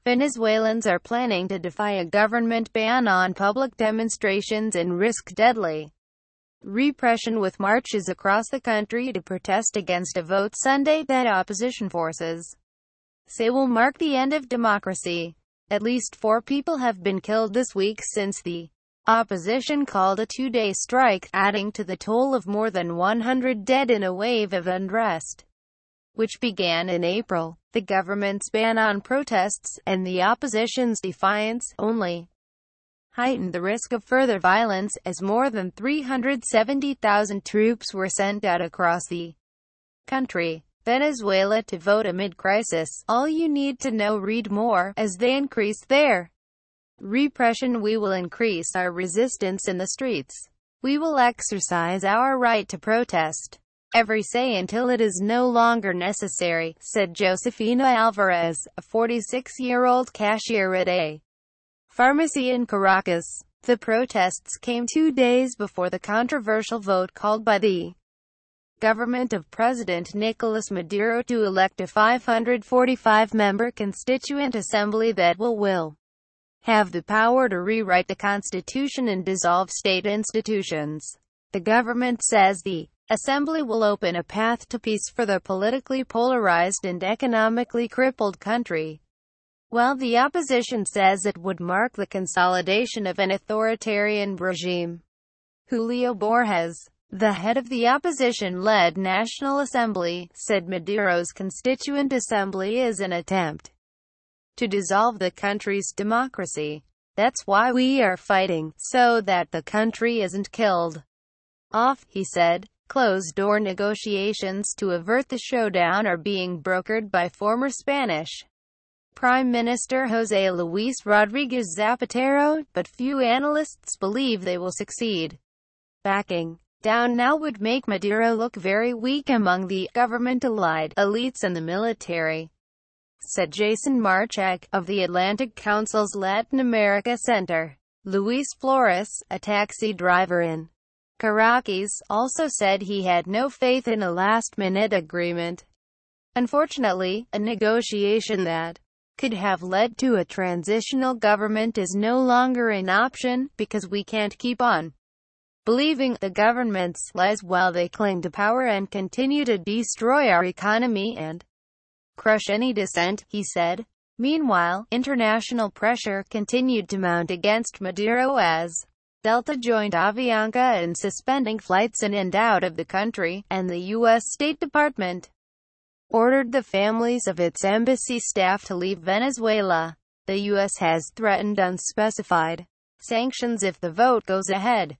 Venezuelans are planning to defy a government ban on public demonstrations and risk deadly repression with marches across the country to protest against a vote Sunday that opposition forces say will mark the end of democracy. At least 4 people have been killed this week since the opposition called a 2-day strike, adding to the toll of more than 100 dead in a wave of unrest which began in April. The government's ban on protests, and the opposition's defiance, only heightened the risk of further violence, as more than 370,000 troops were sent out across the country. Venezuela to vote amid crisis. All you need to know. Read more. As they increase their repression, we will increase our resistance in the streets. We will exercise our right to protest every day until it is no longer necessary, said Josefina Alvarez, a 46-year-old cashier at a pharmacy in Caracas. The protests came 2 days before the controversial vote called by the government of President Nicolas Maduro to elect a 545-member Constituent Assembly that will have the power to rewrite the Constitution and dissolve state institutions. The government says the Assembly will open a path to peace for the politically polarized and economically crippled country, while the opposition says it would mark the consolidation of an authoritarian regime. Julio Borges, the head of the opposition-led National Assembly, said Maduro's Constituent Assembly is an attempt to dissolve the country's democracy. That's why we are fighting, so that the country isn't killed off, he said. Closed-door negotiations to avert the showdown are being brokered by former Spanish Prime Minister José Luis Rodríguez Zapatero, but few analysts believe they will succeed. Backing down now would make Maduro look very weak among the government-allied elites and the military, said Jason Marchek, of the Atlantic Council's Latin America Center. Luis Flores, a taxi driver in Caracas, also said he had no faith in a last-minute agreement. Unfortunately, a negotiation that could have led to a transitional government is no longer an option, because we can't keep on believing the government's lies while they cling to power and continue to destroy our economy and crush any dissent, he said. Meanwhile, international pressure continued to mount against Maduro as Delta joined Avianca in suspending flights in and out of the country, and the U.S. State Department ordered the families of its embassy staff to leave Venezuela. The U.S. has threatened unspecified sanctions if the vote goes ahead.